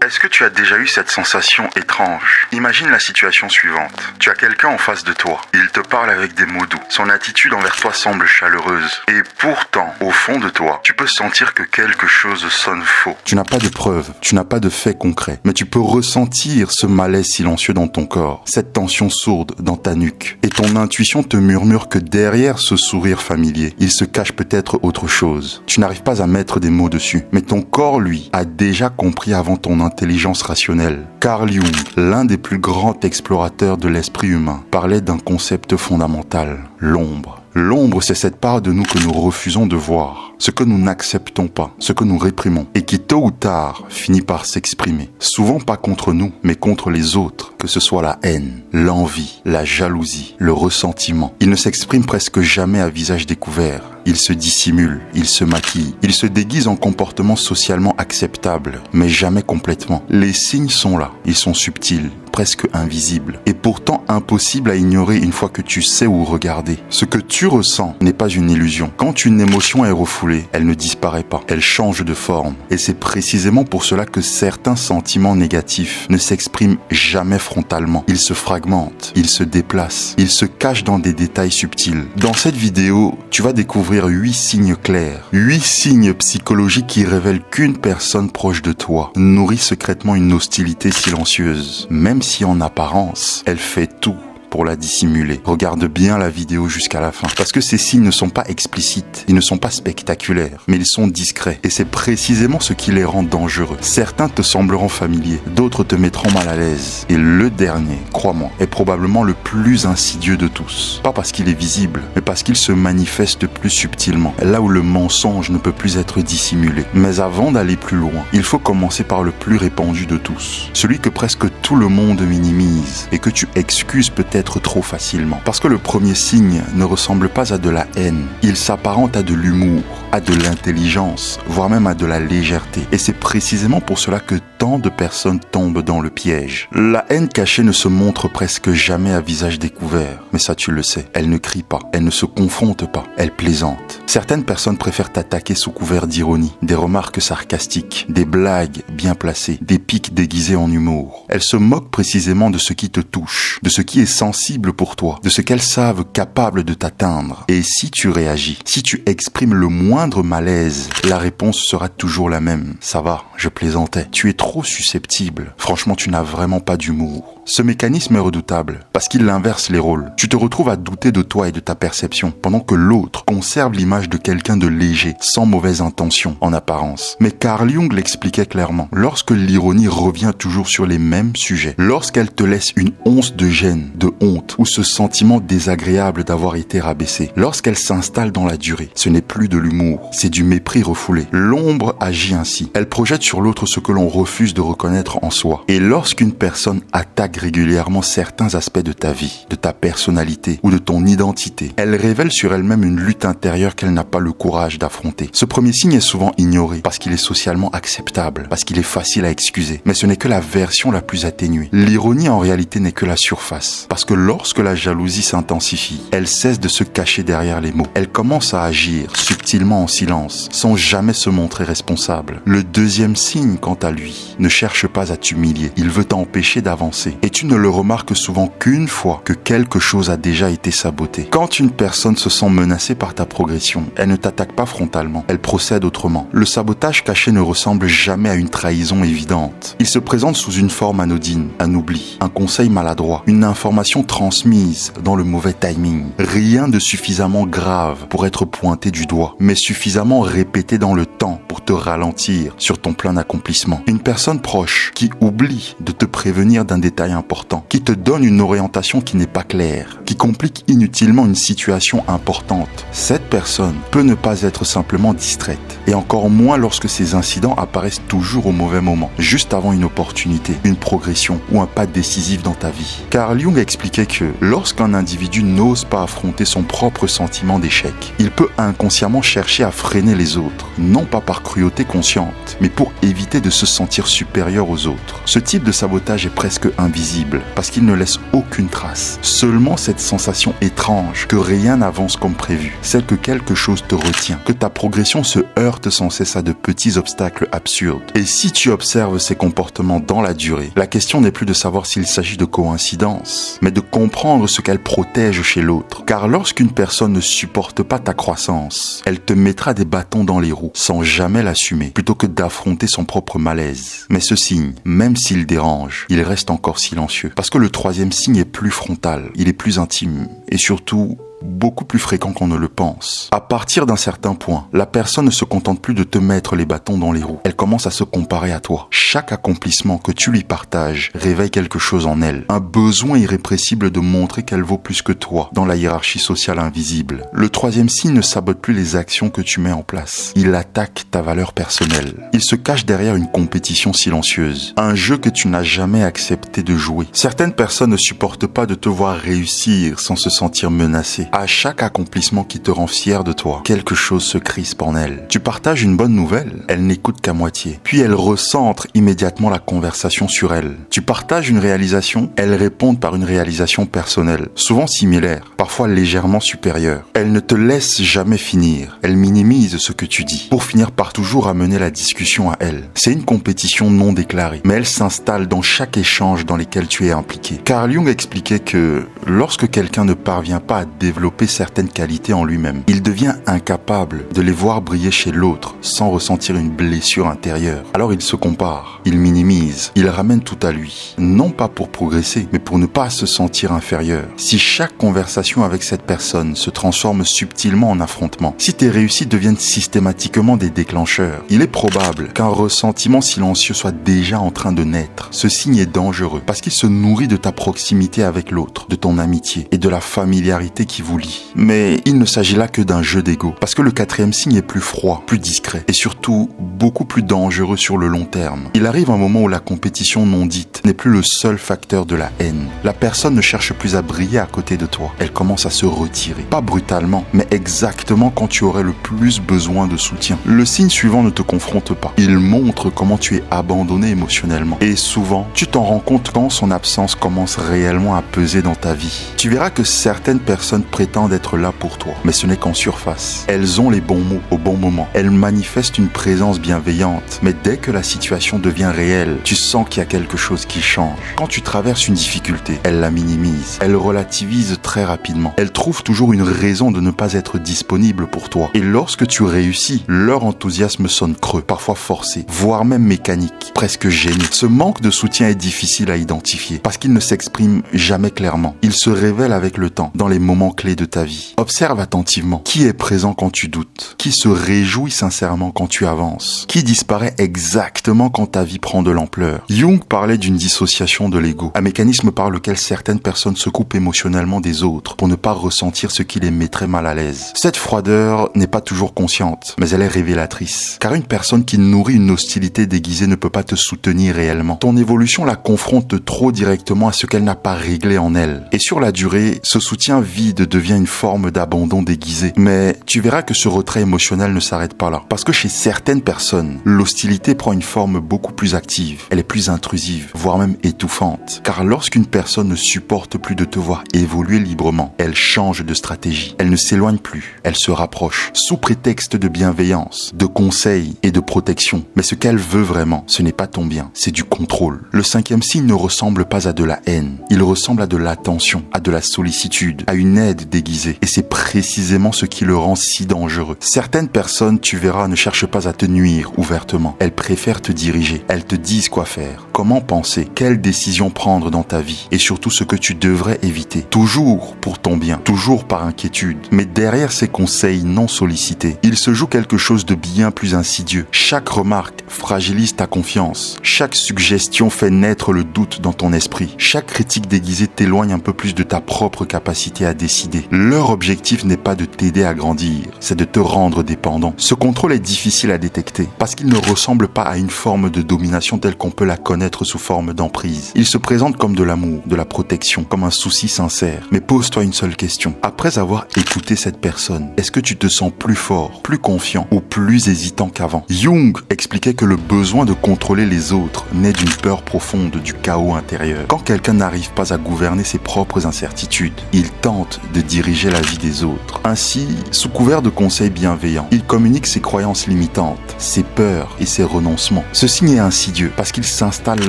Est-ce que tu as déjà eu cette sensation étrange? Imagine la situation suivante. Tu as quelqu'un en face de toi. Il te parle avec des mots doux. Son attitude envers toi semble chaleureuse. Et pourtant, au fond de toi, tu peux sentir que quelque chose sonne faux. Tu n'as pas de preuves, tu n'as pas de faits concrets, mais tu peux ressentir ce malaise silencieux dans ton corps, cette tension sourde dans ta nuque. Et ton intuition te murmure que derrière ce sourire familier, il se cache peut-être autre chose. Tu n'arrives pas à mettre des mots dessus, mais ton corps, lui, a déjà compris avant ton intelligence rationnelle. Carl Jung, l'un des plus grands explorateurs de l'esprit humain, parlait d'un concept fondamental, l'ombre. L'ombre, c'est cette part de nous que nous refusons de voir, ce que nous n'acceptons pas, ce que nous réprimons, et qui tôt ou tard finit par s'exprimer. Souvent pas contre nous, mais contre les autres, que ce soit la haine, l'envie, la jalousie, le ressentiment. Il ne s'exprime presque jamais à visage découvert. Il se dissimule, il se maquille, il se déguise en comportements socialement acceptables, mais jamais complètement. Les signes sont là, ils sont subtils, presque invisibles, et pourtant impossible à ignorer une fois que tu sais où regarder. Ce que tu ressens n'est pas une illusion. Quand une émotion est refoulée, elle ne disparaît pas, elle change de forme. Et c'est précisément pour cela que certains sentiments négatifs ne s'expriment jamais frontalement. Ils se fragmentent, ils se déplacent, ils se cachent dans des détails subtils. Dans cette vidéo, tu vas découvrir 8 signes clairs, 8 signes psychologiques qui révèlent qu'une personne proche de toi nourrit secrètement une hostilité silencieuse, même si en apparence, elle fait tout pour la dissimuler. Regarde bien la vidéo jusqu'à la fin. Parce que ces signes ne sont pas explicites, ils ne sont pas spectaculaires, mais ils sont discrets. Et c'est précisément ce qui les rend dangereux. Certains te sembleront familiers, d'autres te mettront mal à l'aise. Et le dernier, crois-moi, est probablement le plus insidieux de tous. Pas parce qu'il est visible, mais parce qu'il se manifeste plus subtilement. Là où le mensonge ne peut plus être dissimulé. Mais avant d'aller plus loin, il faut commencer par le plus répandu de tous. Celui que presque tout le monde minimise et que tu excuses peut-être trop facilement. Parce que le premier signe ne ressemble pas à de la haine. Il s'apparente à de l'humour, à de l'intelligence, voire même à de la légèreté. Et c'est précisément pour cela que tant de personnes tombent dans le piège. La haine cachée ne se montre presque jamais à visage découvert. Mais ça, tu le sais. Elle ne crie pas. Elle ne se confronte pas. Elle plaisante. Certaines personnes préfèrent t'attaquer sous couvert d'ironie, des remarques sarcastiques, des blagues bien placées, des pics déguisés en humour. Elles se moquent précisément de ce qui te touche, de ce qui est sensible pour toi, de ce qu'elles savent capable de t'atteindre. Et si tu réagis, si tu exprimes le moindre malaise, la réponse sera toujours la même. Ça va, je plaisantais. Tu es trop susceptible. Franchement, tu n'as vraiment pas d'humour. Ce mécanisme est redoutable parce qu'il inverse les rôles. Tu te retrouves à douter de toi et de ta perception pendant que l'autre conserve l'image de quelqu'un de léger, sans mauvaise intention en apparence. Mais Carl Jung l'expliquait clairement. Lorsque l'ironie revient toujours sur les mêmes sujets, lorsqu'elle te laisse une once de gêne, de honte ou ce sentiment désagréable d'avoir été rabaissé, lorsqu'elle s'installe dans la durée, ce n'est plus de l'humour, c'est du mépris refoulé. L'ombre agit ainsi. Elle projette sur l'autre ce que l'on refuse de reconnaître en soi. Et lorsqu'une personne attaque régulièrement certains aspects de ta vie, de ta personnalité ou de ton identité, elle révèle sur elle-même une lutte intérieure qu'elle n'a pas le courage d'affronter. Ce premier signe est souvent ignoré parce qu'il est socialement acceptable, parce qu'il est facile à excuser. Mais ce n'est que la version la plus atténuée. L'ironie en réalité n'est que la surface. Parce que lorsque la jalousie s'intensifie, elle cesse de se cacher derrière les mots. Elle commence à agir subtilement en silence, sans jamais se montrer responsable. Le deuxième signe, quant à lui, ne cherche pas à t'humilier. Il veut t'empêcher d'avancer. Et tu ne le remarques souvent qu'une fois que quelque chose a déjà été saboté. Quand une personne se sent menacée par ta progression, elle ne t'attaque pas frontalement, elle procède autrement. Le sabotage caché ne ressemble jamais à une trahison évidente. Il se présente sous une forme anodine, un oubli, un conseil maladroit, une information transmise dans le mauvais timing. Rien de suffisamment grave pour être pointé du doigt, mais suffisamment répété dans le temps pour te ralentir sur ton plein accomplissement. Une personne proche qui oublie de te prévenir d'un détail important, qui te donne une orientation qui n'est pas claire, qui complique inutilement une situation importante. Cette personne peut ne pas être simplement distraite, et encore moins lorsque ces incidents apparaissent toujours au mauvais moment, juste avant une opportunité, une progression ou un pas décisif dans ta vie. Carl Jung expliquait que lorsqu'un individu n'ose pas affronter son propre sentiment d'échec, il peut inconsciemment chercher à freiner les autres, non pas par cruauté consciente, mais pour éviter de se sentir supérieur aux autres. Ce type de sabotage est presque invisible invisible, parce qu'il ne laisse aucune trace. Seulement cette sensation étrange que rien n'avance comme prévu, celle que quelque chose te retient, que ta progression se heurte sans cesse à de petits obstacles absurdes. Et si tu observes ces comportements dans la durée, la question n'est plus de savoir s'il s'agit de coïncidence, mais de comprendre ce qu'elle protège chez l'autre. Car lorsqu'une personne ne supporte pas ta croissance, elle te mettra des bâtons dans les roues sans jamais l'assumer, plutôt que d'affronter son propre malaise. Mais ce signe, même s'il dérange, il reste encore silencieux. Parce que le troisième signe est plus frontal, il est plus intime et surtout beaucoup plus fréquent qu'on ne le pense. À partir d'un certain point, la personne ne se contente plus de te mettre les bâtons dans les roues. Elle commence à se comparer à toi. Chaque accomplissement que tu lui partages réveille quelque chose en elle. Un besoin irrépressible de montrer qu'elle vaut plus que toi dans la hiérarchie sociale invisible. Le troisième signe ne sabote plus les actions que tu mets en place. Il attaque ta valeur personnelle. Il se cache derrière une compétition silencieuse. Un jeu que tu n'as jamais accepté de jouer. Certaines personnes ne supportent pas de te voir réussir sans se sentir menacées. À chaque accomplissement qui te rend fier de toi, quelque chose se crispe en elle. Tu partages une bonne nouvelle, elle n'écoute qu'à moitié. Puis elle recentre immédiatement la conversation sur elle. Tu partages une réalisation, elle répond par une réalisation personnelle, souvent similaire, parfois légèrement supérieure. Elle ne te laisse jamais finir, elle minimise ce que tu dis, pour finir par toujours amener la discussion à elle. C'est une compétition non déclarée, mais elle s'installe dans chaque échange dans lequel tu es impliqué. Carl Jung expliquait que lorsque quelqu'un ne parvient pas à développer certaines qualités en lui-même, il devient incapable de les voir briller chez l'autre sans ressentir une blessure intérieure. Alors il se compare, il minimise, il ramène tout à lui, non pas pour progresser, mais pour ne pas se sentir inférieur. Si chaque conversation avec cette personne se transforme subtilement en affrontement, si tes réussites deviennent systématiquement des déclencheurs, il est probable qu'un ressentiment silencieux soit déjà en train de naître. Ce signe est dangereux parce qu'il se nourrit de ta proximité avec l'autre, de ton amitié et de la familiarité qui vous lie. Mais il ne s'agit là que d'un jeu d'ego, parce que le quatrième signe est plus froid, plus discret et surtout beaucoup plus dangereux sur le long terme. Il arrive un moment où la compétition non dite n'est plus le seul facteur de la haine. La personne ne cherche plus à briller à côté de toi. Elle commence à se retirer. Pas brutalement, mais exactement quand tu aurais le plus besoin de soutien. Le signe suivant ne te confronte pas. Il montre comment tu es abandonné émotionnellement. Et souvent, tu t'en rends compte quand son absence commence réellement à peser dans ta vie. Tu verras que certaines personnes prétendent être là pour toi, mais ce n'est qu'en surface. Elles ont les bons mots au bon moment. Elles manifestent une présence bienveillante, mais dès que la situation devient réelle, tu sens qu'il y a quelque chose qui change. Quand tu traverses une difficulté, elles la minimisent, elles relativisent très rapidement. Elles trouvent toujours une raison de ne pas être disponible pour toi. Et lorsque tu réussis, leur enthousiasme sonne creux, parfois forcé, voire même mécanique, presque gêné. Ce manque de soutien est difficile à identifier, parce qu'il ne s'exprime jamais clairement. Il se révèle avec le temps, dans les moments clés de ta vie. Observe attentivement qui est présent quand tu doutes, qui se réjouit sincèrement quand tu avances, qui disparaît exactement quand ta vie prend de l'ampleur. Jung parlait d'une dissociation de l'ego, un mécanisme par lequel certaines personnes se coupent émotionnellement des autres pour ne pas ressentir ce qui les mettrait mal à l'aise. Cette froideur n'est pas toujours consciente, mais elle est révélatrice. Car une personne qui nourrit une hostilité déguisée ne peut pas te soutenir réellement. Ton évolution la confronte trop directement à ce qu'elle n'a pas réglé en elle. Et sur la durée, ce soutien vide devient une forme d'abandon déguisé. Mais tu verras que ce retrait émotionnel ne s'arrête pas là. Parce que chez certaines personnes, l'hostilité prend une forme beaucoup plus active. Elle est plus intrusive, voire même étouffante. Car lorsqu'une personne ne supporte plus de te voir évoluer librement, elle change de stratégie. Elle ne s'éloigne plus, elle se rapproche, sous prétexte de bienveillance, de conseil et de protection. Mais ce qu'elle veut vraiment, ce n'est pas ton bien, c'est du contrôle. Le cinquième signe ne ressemble pas à de la haine. Il ressemble à de l'attention, à de la sollicitude, à une aide déguisée. Et c'est précisément ce qui le rend si dangereux. Certaines personnes, tu verras, ne cherchent pas à te nuire ouvertement. Elles préfèrent te diriger. Elles te disent quoi faire, comment penser, quelles décisions prendre dans ta vie et surtout ce que tu devrais éviter. Toujours pour ton bien, toujours par inquiétude. Mais derrière ces conseils non sollicités, il se joue quelque chose de bien plus insidieux. Chaque remarque fragilise ta confiance. Chaque suggestion fait naître le doute dans ton esprit. Chaque critique déguisée t'éloigne un peu plus de ta propre capacité à décider. Leur objectif n'est pas de t'aider à grandir, c'est de te rendre dépendant. Ce contrôle est difficile à détecter parce qu'il ne ressemble pas à une forme de domination telle qu'on peut la connaître sous forme d'emprise. Il se présente comme de l'amour, de la protection, comme un souci sincère. Mais pose-toi une seule question. Après avoir écouté cette personne, est-ce que tu te sens plus fort, plus confiant ou plus hésitant qu'avant? Jung expliquait que le besoin de contrôler les autres naît d'une peur profonde du chaos intérieur. Quand quelqu'un n'arrive pas à gouverner ses propres incertitudes, il tente de diriger la vie des autres. Ainsi, sous couvert de conseils bienveillants, il communique ses croyances limitantes, ses peurs et ses renoncements. Ce signe est insidieux parce qu'il s'installe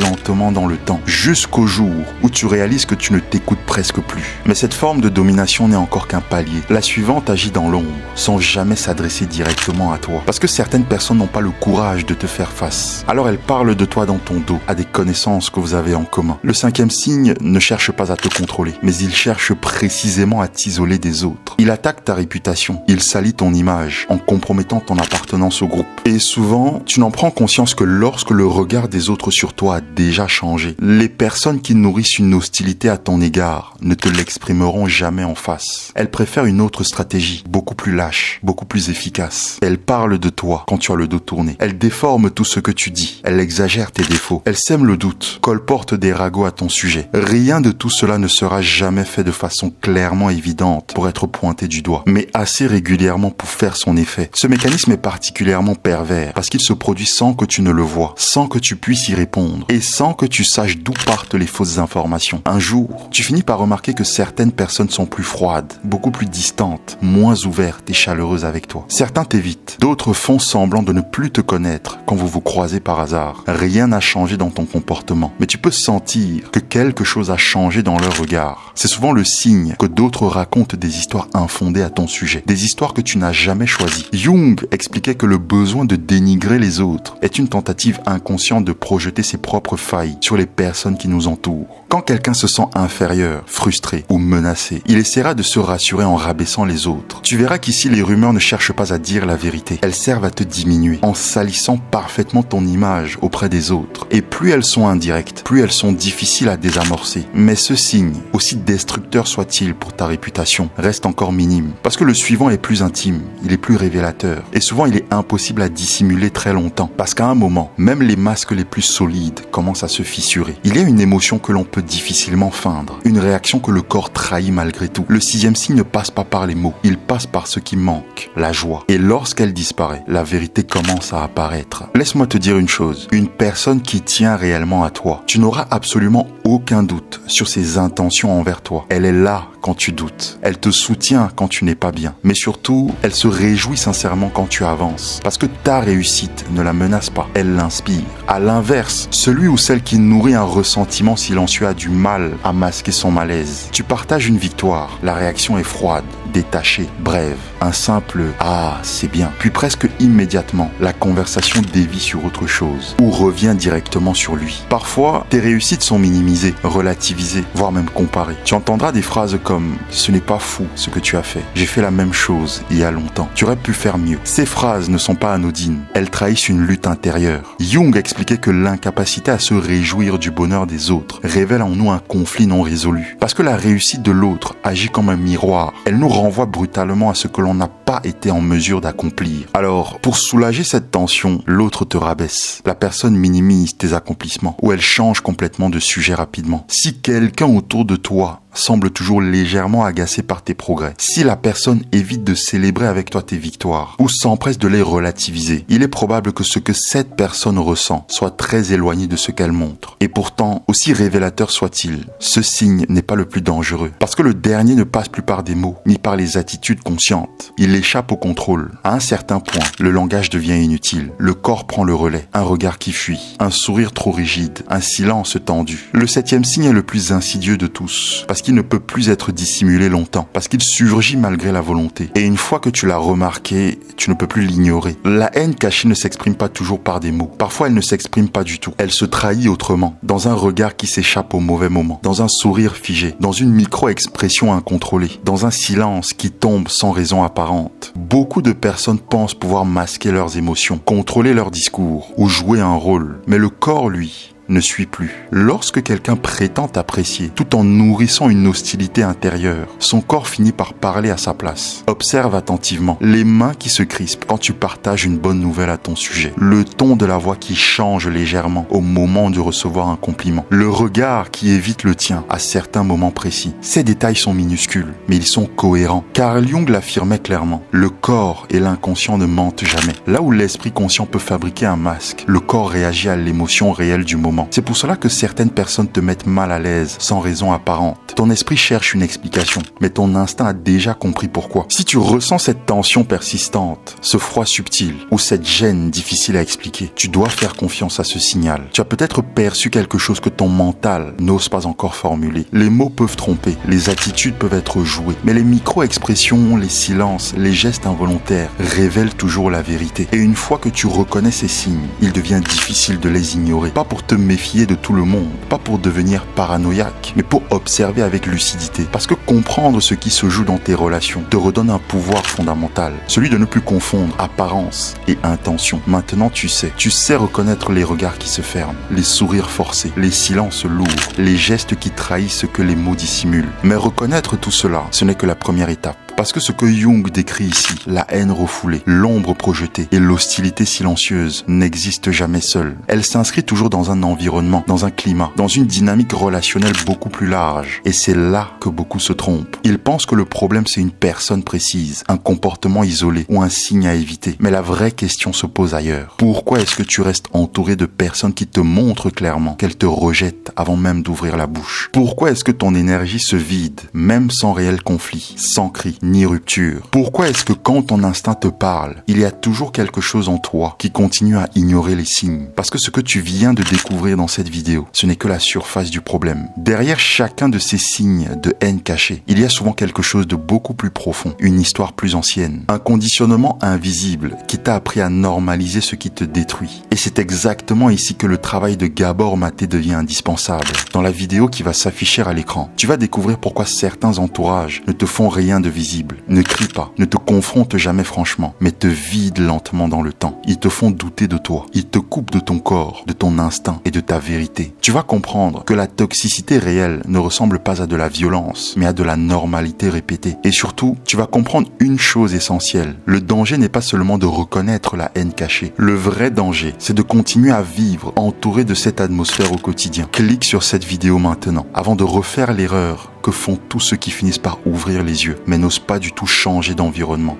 lentement dans le temps, jusqu'au jour où tu réalises que tu ne t'écoutes presque plus. Mais cette forme de domination n'est encore qu'un palier. La suivante agit dans l'ombre, sans jamais s'adresser directement à toi. Parce que certaines personnes n'ont pas le courage de te faire face. Alors elles parlent de toi dans ton dos, à des connaissances que vous avez en commun. Le 5e signe ne cherche pas à te contrôler, mais il cherche précisément à t'isoler des autres. Il attaque ta réputation, il salit ton image, en compromettant ton appartenance au groupe. Et souvent, tu n'en prends conscience que lorsque le regard des autres sur toi a déjà changé. Les personnes qui nourrissent une hostilité à ton égard ne te l'exprimeront jamais en face. Elles préfèrent une autre stratégie, beaucoup plus lâche, beaucoup plus efficace. Elles parlent de toi quand tu as le dos tourné. Elles déforment tout ce que tu dis. Elles exagèrent tes défauts. Elles sèment le doute, colportent des ragots à ton sujet. Rien de tout cela ne sera jamais fait de façon clairement évidente pour être pointé du doigt, mais assez régulièrement pour faire son effet. Ce mécanisme est particulièrement pervers parce qu'il se produit sans que tu ne le vois, sans que tu puisses y répondre et sans que tu saches d'où partent les fausses informations. Un jour, tu finis par remarquer que certaines personnes sont plus froides, beaucoup plus distantes, moins ouvertes et chaleureuses avec toi. Certains t'évitent, d'autres font semblant de ne plus te connaître quand vous vous croisez par hasard. Rien n'a changé dans ton comportement, mais tu peux sentir que quelque chose a changé dans leur regard. C'est souvent le signe que d'autres racontent des histoires infondées à ton sujet, des histoires que tu n'as jamais choisies. Jung expliquait que le besoin de dénigrer les autres est une tentative inconsciente de projeter ses propres failles sur les personnes qui nous entourent. Quand quelqu'un se sent inférieur, frustré ou menacé, il essaiera de se rassurer en rabaissant les autres. Tu verras qu'ici les rumeurs ne cherchent pas à dire la vérité, elles servent à te diminuer en salissant parfaitement ton image auprès des autres. Et plus elles sont indirectes, plus elles sont difficiles à désamorcer. Mais ce signe, aussi destructeur soit-il pour ta réputation, reste encore minime. Parce que le suivant est plus intime, il est plus révélateur. Et souvent il est impossible à dissimuler très longtemps. Parce qu'à un moment, même les masques les plus solides commencent à se fissurer. Il y a une émotion que l'on peut difficilement feindre. Une réaction que le corps trahit malgré tout. Le 6e signe ne passe pas par les mots, il passe par ce qui manque, la joie. Et lorsqu'elle disparaît, la vérité commence à apparaître. Laisse-moi te dire une chose, une personne qui tient réellement à toi, tu n'auras absolument aucun doute sur ses intentions envers toi. Elle est là quand tu doutes. Elle te soutient quand tu n'es pas bien. Mais surtout, elle se réjouit sincèrement quand tu avances. Parce que ta réussite ne la menace pas, elle l'inspire. À l'inverse, celui ou celle qui nourrit un ressentiment silencieux a du mal à masquer son malaise. Tu partages une victoire, la réaction est froide, détachée, brève. Un simple « Ah, c'est bien ». Puis presque immédiatement, la conversation dévie sur autre chose ou revient directement sur lui. Parfois, tes réussites sont minimisées, relativisées, voire même comparées. Tu entendras des phrases comme « Ce n'est pas fou ce que tu as fait. J'ai fait la même chose il y a longtemps. Tu aurais pu faire mieux ». Ces phrases ne sont pas anodines. Elles trahissent une lutte intérieure. Jung expliquait que l'incapacité à se réjouir du bonheur des autres révèle en nous un conflit non résolu. Parce que la réussite de l'autre agit comme un miroir. Elle nous renvoie brutalement à ce que l'on n'a pas été en mesure d'accomplir. Alors, pour soulager cette tension, l'autre te rabaisse. La personne minimise tes accomplissements ou elle change complètement de sujet rapidement. Si quelqu'un autour de toi semble toujours légèrement agacé par tes progrès, si la personne évite de célébrer avec toi tes victoires ou s'empresse de les relativiser, il est probable que ce que cette personne ressent soit très éloigné de ce qu'elle montre. Et pourtant, aussi révélateur soit-il, ce signe n'est pas le plus dangereux, parce que le dernier ne passe plus par des mots, ni par les attitudes conscientes. Il échappe au contrôle. À un certain point, le langage devient inutile, le corps prend le relais, un regard qui fuit, un sourire trop rigide, un silence tendu. Le 7e signe est le plus insidieux de tous, parce qu'il ne peut plus être dissimulé longtemps, parce qu'il surgit malgré la volonté. Et une fois que tu l'as remarqué, tu ne peux plus l'ignorer. La haine cachée ne s'exprime pas toujours par des mots. Parfois, elle ne s'exprime pas du tout. Elle se trahit autrement, dans un regard qui s'échappe au mauvais moment, dans un sourire figé, dans une micro-expression incontrôlée, dans un silence qui tombe sans raison apparente. Beaucoup de personnes pensent pouvoir masquer leurs émotions, contrôler leur discours ou jouer un rôle. Mais le corps, lui, ne suit plus. Lorsque quelqu'un prétend t'apprécier, tout en nourrissant une hostilité intérieure, son corps finit par parler à sa place. Observe attentivement les mains qui se crispent quand tu partages une bonne nouvelle à ton sujet, le ton de la voix qui change légèrement au moment de recevoir un compliment, le regard qui évite le tien à certains moments précis. Ces détails sont minuscules, mais ils sont cohérents. Carl Jung l'affirmait clairement, le corps et l'inconscient ne mentent jamais. Là où l'esprit conscient peut fabriquer un masque, le corps réagit à l'émotion réelle du moment. C'est pour cela que certaines personnes te mettent mal à l'aise sans raison apparente. Ton esprit cherche une explication, mais ton instinct a déjà compris pourquoi. Si tu ressens cette tension persistante, ce froid subtil ou cette gêne difficile à expliquer, tu dois faire confiance à ce signal. Tu as peut-être perçu quelque chose que ton mental n'ose pas encore formuler. Les mots peuvent tromper, les attitudes peuvent être jouées, mais les micro-expressions, les silences, les gestes involontaires révèlent toujours la vérité. Et une fois que tu reconnais ces signes, il devient difficile de les ignorer. Pas pour te méfier de tout le monde, pas pour devenir paranoïaque, mais pour observer avec lucidité. Parce que comprendre ce qui se joue dans tes relations te redonne un pouvoir fondamental, celui de ne plus confondre apparence et intention. Maintenant tu sais reconnaître les regards qui se ferment, les sourires forcés, les silences lourds, les gestes qui trahissent ce que les mots dissimulent. Mais reconnaître tout cela, ce n'est que la première étape. Parce que ce que Jung décrit ici, la haine refoulée, l'ombre projetée et l'hostilité silencieuse n'existent jamais seules. Elle s'inscrit toujours dans un environnement, dans un climat, dans une dynamique relationnelle beaucoup plus large. Et c'est là que beaucoup se trompent. Ils pensent que le problème c'est une personne précise, un comportement isolé ou un signe à éviter. Mais la vraie question se pose ailleurs. Pourquoi est-ce que tu restes entouré de personnes qui te montrent clairement qu'elles te rejettent avant même d'ouvrir la bouche? Pourquoi est-ce que ton énergie se vide, même sans réel conflit, sans cri, ni rupture? Pourquoi est-ce que quand ton instinct te parle, il y a toujours quelque chose en toi qui continue à ignorer les signes? Parce que ce que tu viens de découvrir dans cette vidéo, ce n'est que la surface du problème. Derrière chacun de ces signes de haine cachée, il y a souvent quelque chose de beaucoup plus profond, une histoire plus ancienne, un conditionnement invisible qui t'a appris à normaliser ce qui te détruit. Et c'est exactement ici que le travail de Gabor Maté devient indispensable. Dans la vidéo qui va s'afficher à l'écran, tu vas découvrir pourquoi certains entourages ne te font rien de visible, ne crient pas, ne te confrontent jamais franchement, mais te vident lentement dans le temps. Ils te font douter de toi, ils te coupent de ton corps, de ton instinct et de ta vérité. Tu vas comprendre que la toxicité réelle ne ressemble pas à de la violence, mais à de la normalité répétée. Et surtout, tu vas comprendre une chose essentielle. Le danger n'est pas seulement de reconnaître la haine cachée. Le vrai danger, c'est de continuer à vivre entouré de cette atmosphère au quotidien. Clique sur cette vidéo maintenant, avant de refaire l'erreur que font tous ceux qui finissent par ouvrir les yeux, mais n'osent pas du tout changer d'environnement.